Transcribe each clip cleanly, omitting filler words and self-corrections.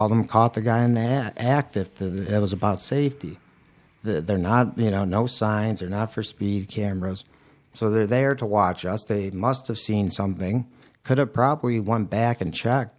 them caught the guy in the act if it was about safety. They're not, no signs. They're not for speed cameras. So they're there to watch us. They must have seen something. Could have probably went back and checked.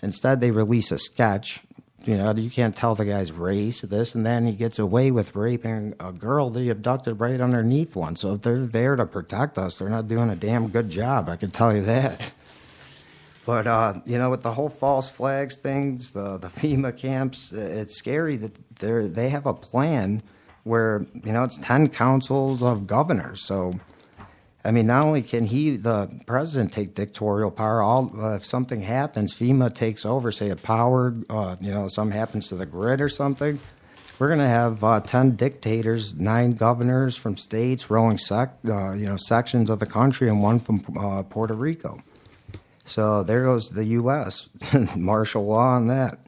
Instead, they release a sketch. You can't tell the guy's race, this and then he gets away with raping a girl that he abducted right underneath one. So if they're there to protect us, they're not doing a damn good job, I can tell you that. But, with the whole false flags things, the FEMA camps, it's scary that they have a plan where, it's 10 councils of governors. So, not only can the president, take dictatorial power, if something happens, FEMA takes over, say a power, something happens to the grid or something, we're going to have 10 dictators, 9 governors from states, rolling sections of the country, and one from Puerto Rico. So there goes the U.S., martial law on that.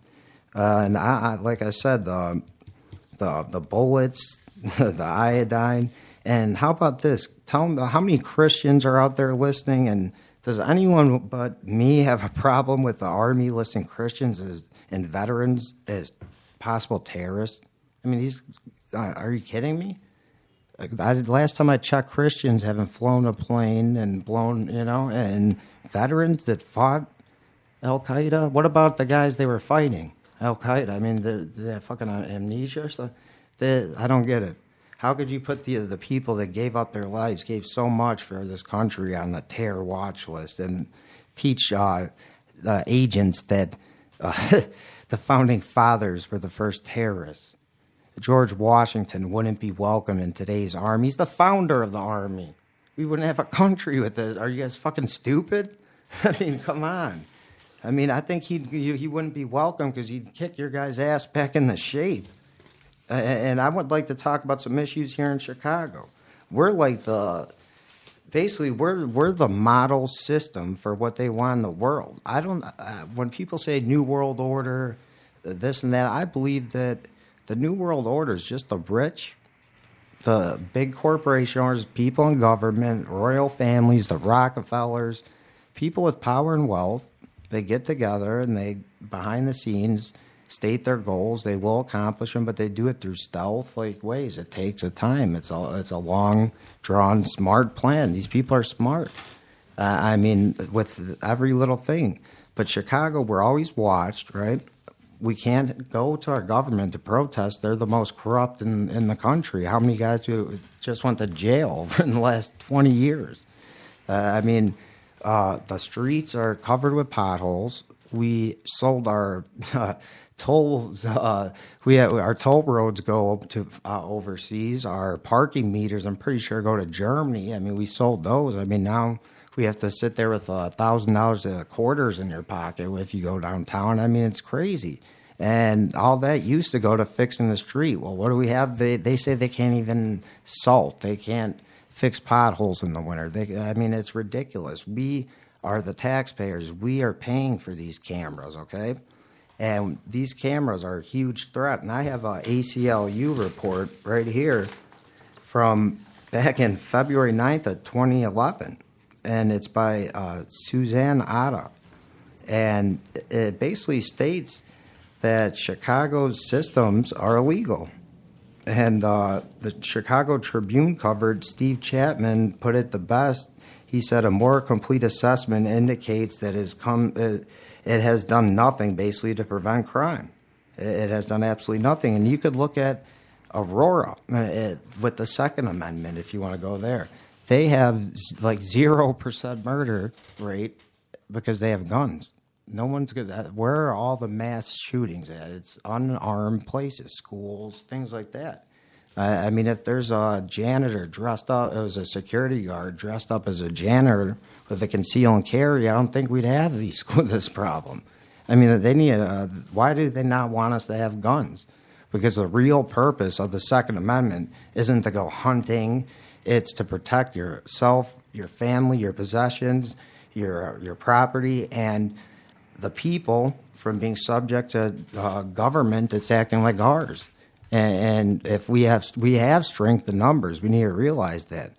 And like I said, the bullets, the iodine. And how about this? Tell me how many Christians are out there listening, and does anyone but me have a problem with the Army listing Christians and veterans as possible terrorists? Are you kidding me? Last time I checked, Christians haven't flown a plane and blown, and veterans that fought Al-Qaeda. What about the guys they were fighting? Al-Qaeda. They're fucking amnesia or something. I don't get it. How could you put the people that gave up their lives, gave so much for this country on the terror watch list, and teach agents that the founding fathers were the first terrorists? George Washington wouldn't be welcome in today's army. He's the founder of the army. We wouldn't have a country with it. Are you guys fucking stupid? Come on. I think he wouldn't be welcome because he'd kick your guys' ass back into shape. And I would like to talk about some issues here in Chicago. We're like we're the model system for what they want in the world. When people say New World Order, this and that, I believe that the New World Order is just the rich, the big corporation owners, people in government, royal families, the Rockefellers, people with power and wealth. They get together and they, behind the scenes, state their goals. They will accomplish them, but they do it through stealth-like ways. It takes a time. It's a long, drawn, smart plan. These people are smart. With every little thing. But Chicago, we're always watched, right? We can't go to our government to protest. They're the most corrupt in the country. How many guys just went to jail in the last 20 years? The streets are covered with potholes. We sold our tolls. Our toll roads go up to overseas. Our parking meters, I'm pretty sure, go to Germany. We sold those. Now we have to sit there with $1,000 of quarters in your pocket if you go downtown. It's crazy. And all that used to go to fixing the street. Well, what do we have? They say they can't even salt. They can't fix potholes in the winter. It's ridiculous. We are the taxpayers. We are paying for these cameras, okay? And these cameras are a huge threat. And I have a ACLU report right here from back in February 9th of 2011. And it's by Suzanne Atta. And it basically states that Chicago's systems are illegal. And the Chicago Tribune covered, Steve Chapman put it the best. He said a more complete assessment indicates that it has done nothing basically to prevent crime. It has done absolutely nothing. And you could look at Aurora with the Second Amendment if you want to go there. They have like 0% murder rate because they have guns. No one's good. Where are all the mass shootings at? It's unarmed places, schools, things like that. If there's a janitor dressed up as a security guard, dressed up as a janitor with a conceal and carry, I don't think we'd have this problem. They need. Why do they not want us to have guns? Because the real purpose of the Second Amendment isn't to go hunting. It's to protect yourself, your family, your possessions, your property, and the people from being subject to government that's acting like ours. And if we have strength in numbers, we need to realize that.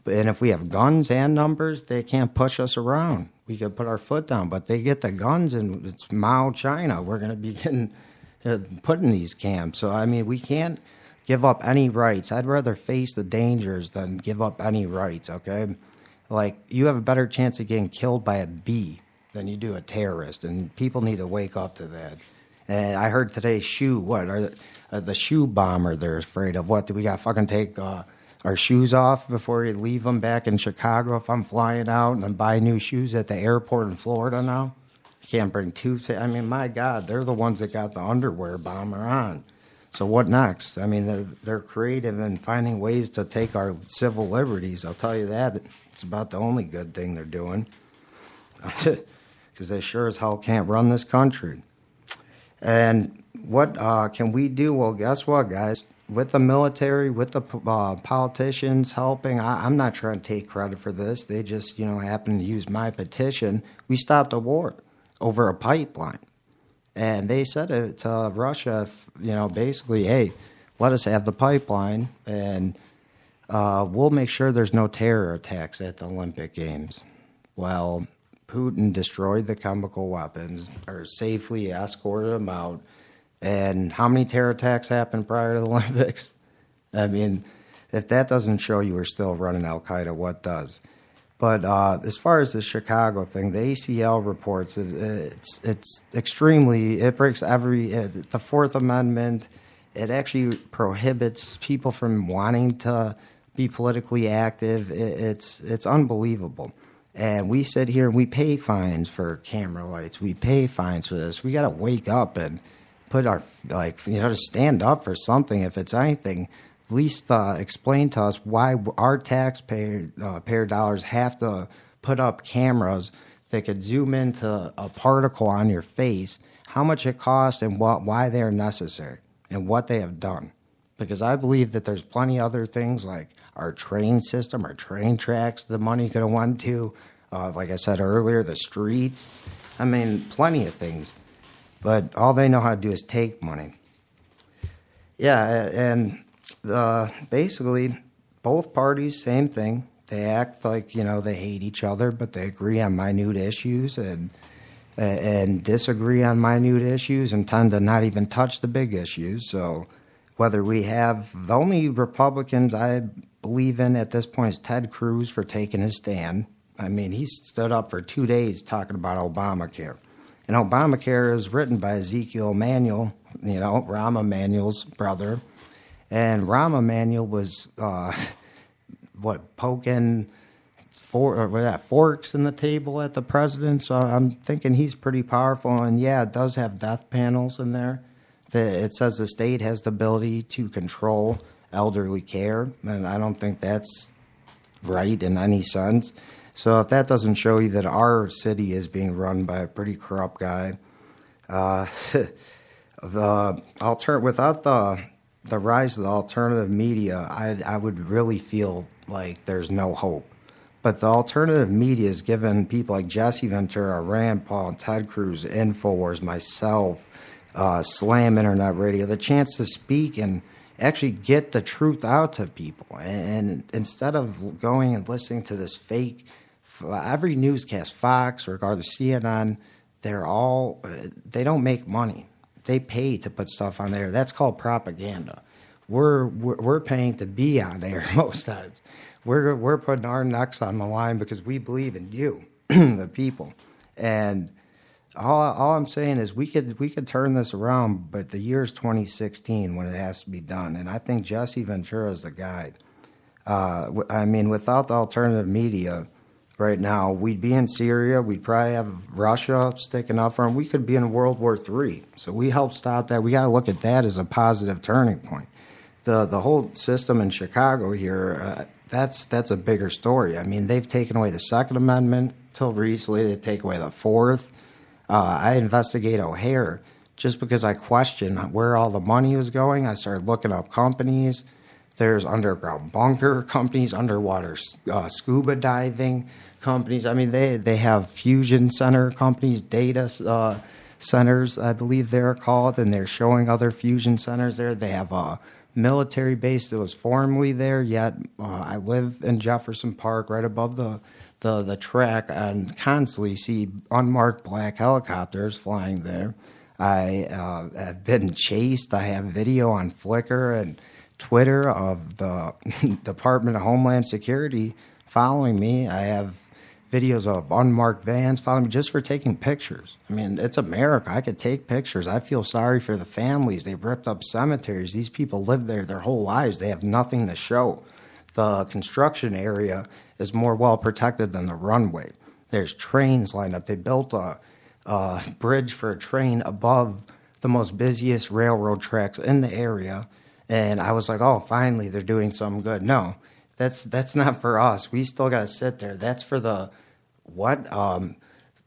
And if we have guns and numbers, they can't push us around. we could put our foot down. But they get the guns, and it's Mao China. We're going to be getting put in these camps. So I mean, we can't give up any rights. I'd rather face the dangers than give up any rights. Okay, like you have a better chance of getting killed by a bee than you do a terrorist, and people need to wake up to that. And I heard today, the shoe bomber they're afraid of. What, do we got to fucking take our shoes off before we leave them back in Chicago if I'm flying out and then buy new shoes at the airport in Florida now? You can't bring toothpaste. I mean, my God, they're the ones that got the underwear bomber on. So what next? I mean, they're creative in finding ways to take our civil liberties. I'll tell you that. It's about the only good thing they're doing. Because they sure as hell can't run this country. And what can we do? Well, guess what, guys? With the military, with the politicians helping, I'm not trying to take credit for this. They just, happened to use my petition. We stopped a war over a pipeline. And they said it to Russia, basically, hey, let us have the pipeline, and we'll make sure there's no terror attacks at the Olympic Games. Well, Putin destroyed the chemical weapons, or safely escorted them out. And how many terror attacks happened prior to the Olympics? I mean, if that doesn't show you we're still running Al-Qaeda, what does? But as far as the Chicago thing, the ACL reports it's extremely, it breaks the Fourth Amendment. It actually prohibits people from wanting to be politically active. It's unbelievable. And we sit here and we pay fines for camera lights. We pay fines for this. We got to wake up and put our, to stand up for something. If it's anything, at least explain to us why our taxpayer dollars have to put up cameras that could zoom into a particle on your face, how much it costs, and why they're necessary, and what they have done. Because I believe that there's plenty other things like our train system, our train tracks, the money could have went to, like I said earlier, the streets. I mean, plenty of things. But all they know how to do is take money. Yeah, and basically, both parties, same thing. They act like, they hate each other, but they agree on minute issues and disagree on minute issues and tend to not even touch the big issues. So whether we have, the only Republicans I believe in at this point is Ted Cruz for taking his stand. I mean, he stood up for 2 days talking about Obamacare. And Obamacare is written by Ezekiel Emanuel, Rahm Emanuel's brother. And Rahm Emanuel was, poking forks in the table at the president. So I'm thinking he's pretty powerful. And, yeah, it does have death panels in there. It says the state has the ability to control elderly care. And I don't think that's right in any sense. So if that doesn't show you that our city is being run by a pretty corrupt guy, without the rise of the alternative media, I would really feel like there's no hope. But the alternative media has given people like Jesse Ventura, Rand Paul, Ted Cruz, InfoWars, myself, Slam Internet Radio, the chance to speak and actually get the truth out to people. And instead of going and listening to this fake, every newscast, Fox, regardless, CNN, they don't make money. They pay to put stuff on there. That's called propaganda. We're paying to be on there most times. We're putting our necks on the line because we believe in you, the people. And all I'm saying is we could turn this around, but the year's 2016 when it has to be done. And I think Jesse Ventura is the guy. I mean, without the alternative media right now, we'd be in Syria. We'd probably have Russia sticking up for them. We could be in World War III. So we helped stop that. We got to look at that as a positive turning point. The whole system in Chicago here, that's a bigger story. I mean, they've taken away the Second Amendment till recently. They take away the Fourth. I investigate O'Hare just because I questioned where all the money was going. I started looking up companies. There's underground bunker companies, underwater scuba diving companies. I mean, they have fusion center companies, data centers, I believe they're called, and they're showing other fusion centers there. They have a military base that was formerly there, yet I live in Jefferson Park, right above the the track and constantly see unmarked black helicopters flying there. I have been chased. I have video on Flickr and Twitter of the Department of Homeland Security following me. I have videos of unmarked vans following me just for taking pictures. I mean, it's America. I could take pictures. I feel sorry for the families. They ripped up cemeteries. These people lived there their whole lives. They have nothing to show. The construction area is more well protected than the runway. There's trains lined up. They built a bridge for a train above the most busiest railroad tracks in the area. And I was like, oh, finally, they're doing something good. No, that's not for us. We still got to sit there. That's for the what?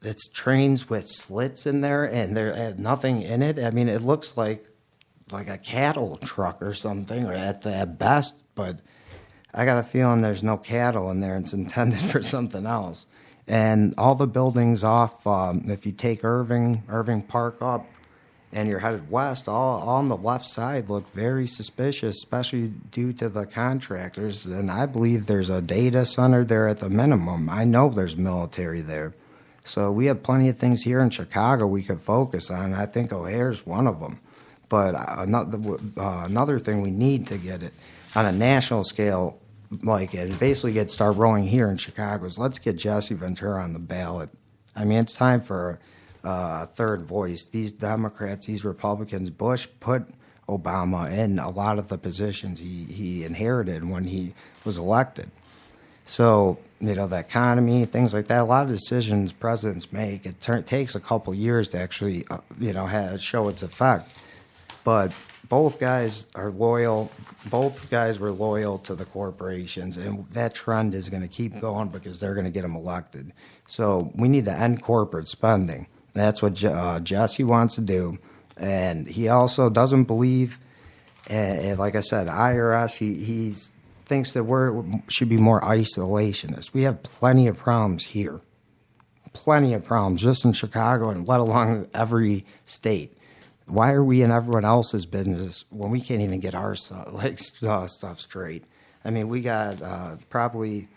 It's trains with slits in there, and there nothing in it. I mean, it looks like a cattle truck or something, or at best. But I got a feeling there's no cattle in there. It's intended for something else. And all the buildings off, if you take Irving Park up, and you're headed west, all on the left side look very suspicious, especially due to the contractors. And I believe there's a data center there at the minimum. I know there's military there. So we have plenty of things here in Chicago we could focus on. I think O'Hare's one of them. But another thing we need to get it on a national scale, like it, basically start rolling here in Chicago, is let's get Jesse Ventura on the ballot. I mean, it's time for third voice. These Democrats, these Republicans, Bush put Obama in a lot of the positions he inherited when he was elected. So, the economy, things like that, a lot of decisions presidents make, it takes a couple years to actually, show its effect. But both guys are loyal. Both guys were loyal to the corporations, and that trend is going to keep going because they're going to get them elected. So we need to end corporate spending. That's what Jesse wants to do. And he also doesn't believe, like I said, IRS, he thinks that we should be more isolationist. We have plenty of problems here. Plenty of problems just in Chicago, and let alone every state. Why are we in everyone else's business when we can't even get our stuff straight? I mean, we got probably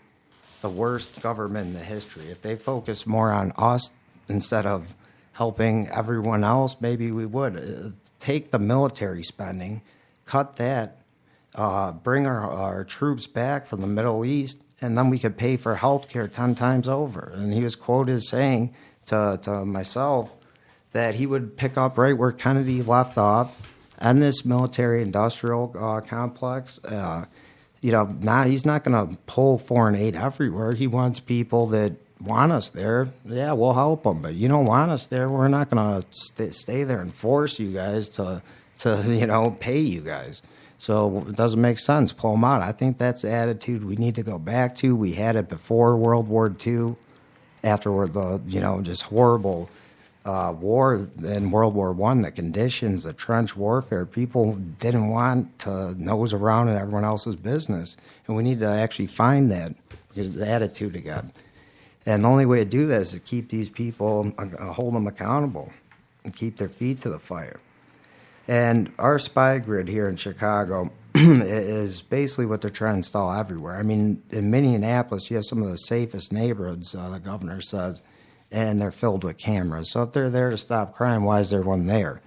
the worst government in the history. If they focus more on us instead of helping everyone else, maybe we would. Take the military spending, cut that, bring our troops back from the Middle East, and then we could pay for health care 10 times over. And he was quoted as saying to myself that he would pick up right where Kennedy left off, and this military-industrial complex. He's not going to pull foreign aid everywhere. He wants people that want us there. Yeah, we'll help them, but you don't want us there, we're not going to stay there and force you guys to pay you guys. So it doesn't make sense. Pull them out. I think that's the attitude we need to go back to. We had it before World War II, after the just horrible war in World War I, the conditions, the trench warfare. People didn't want to nose around in everyone else's business, and we need to actually find that because of the attitude again. And the only way to do that is to keep these people, hold them accountable, and keep their feet to the fire. And our spy grid here in Chicago is basically what they're trying to install everywhere. I mean, in Minneapolis, you have some of the safest neighborhoods, the governor says, and they're filled with cameras. So if they're there to stop crime, why is there one there?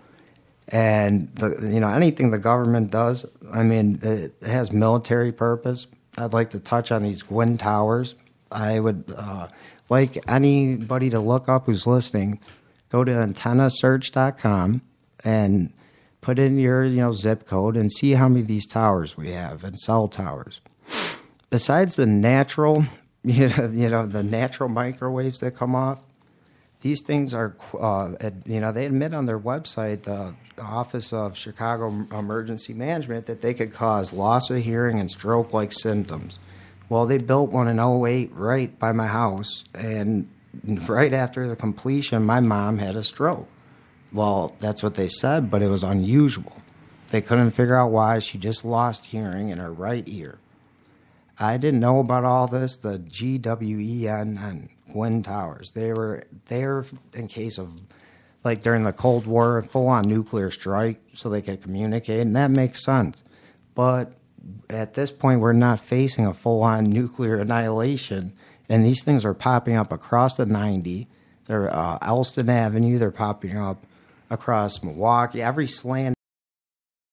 And anything the government does, I mean, it has military purpose. I'd like to touch on these Gwynn Towers. I would like anybody to look up who's listening, go to antennasearch.com and put in your zip code and see how many of these towers we have, and cell towers. Besides the natural, the natural microwaves that come off, these things are, they admit on their website, the Office of Chicago Emergency Management, that they could cause loss of hearing and stroke-like symptoms. Well, they built one in '08 right by my house, and right after the completion, my mom had a stroke. Well, that's what they said, but it was unusual. They couldn't figure out why. She just lost hearing in her right ear. I didn't know about all this, the GWEN and Gwynn Towers. They were there in case of, like during the Cold War, full-on nuclear strike, so they could communicate, and that makes sense. But at this point, we're not facing a full-on nuclear annihilation, And these things are popping up across the 90. They're Elston Avenue. They're popping up across Milwaukee. Every slant